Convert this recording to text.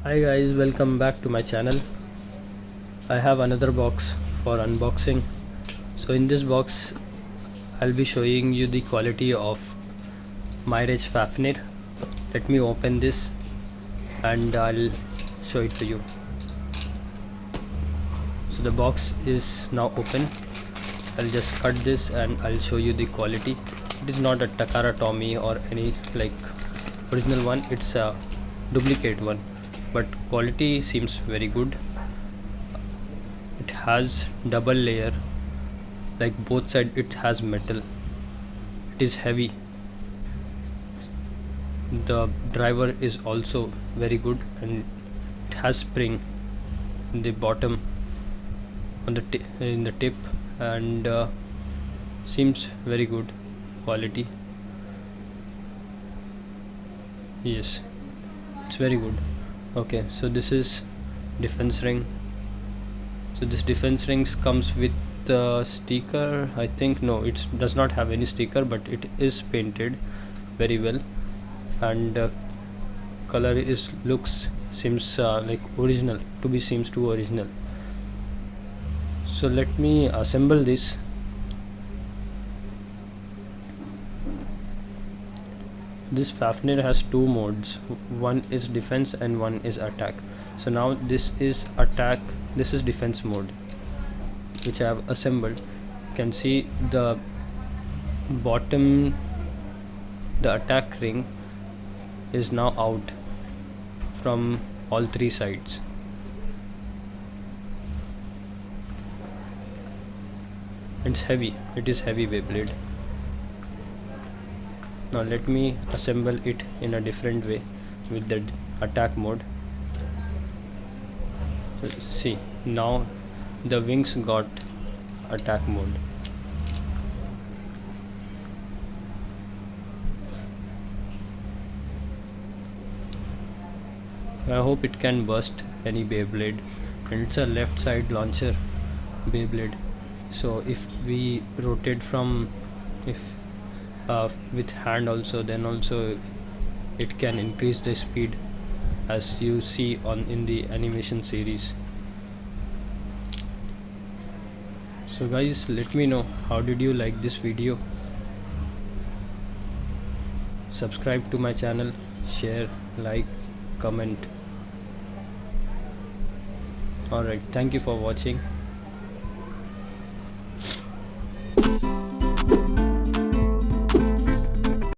Hi guys, welcome back to my channel. I have another box for unboxing. So in this box I'll be showing you the quality of Mirage Fafnir. Let me open this and I'll show it to you. So the box is now open. I'll just cut this and I'll show you the quality. It is not a Takara Tommy or any like original one, it's a duplicate one, but quality seems very good. It has double layer, like both side it has metal. It is heavy. The driver is also very good and it has spring in the bottom on the in the tip and seems very good quality. Yes, it's very good. Okay, so this is defense ring. So this defense rings comes with sticker, I think. No, it does not have any sticker, but it is painted very well and color is looks seems like original to be, seems too original. So let me assemble this. This Fafnir has two modes, one is defense and one is attack. So now this is attack, this is defense mode which I have assembled. You can see the bottom, the attack ring is now out from all three sides. It's heavy, it is heavy Beyblade. Now let me assemble it in a different way with the attack mode. See, now the wings got attack mode. I hope it can burst any Beyblade, and it's a left side launcher Beyblade. So if we rotate from with hand also, then also it can increase the speed as you see on in the animation series. So guys, let me know how did you like this video. Subscribe to my channel, share, like, comment. Alright, thank you for watching.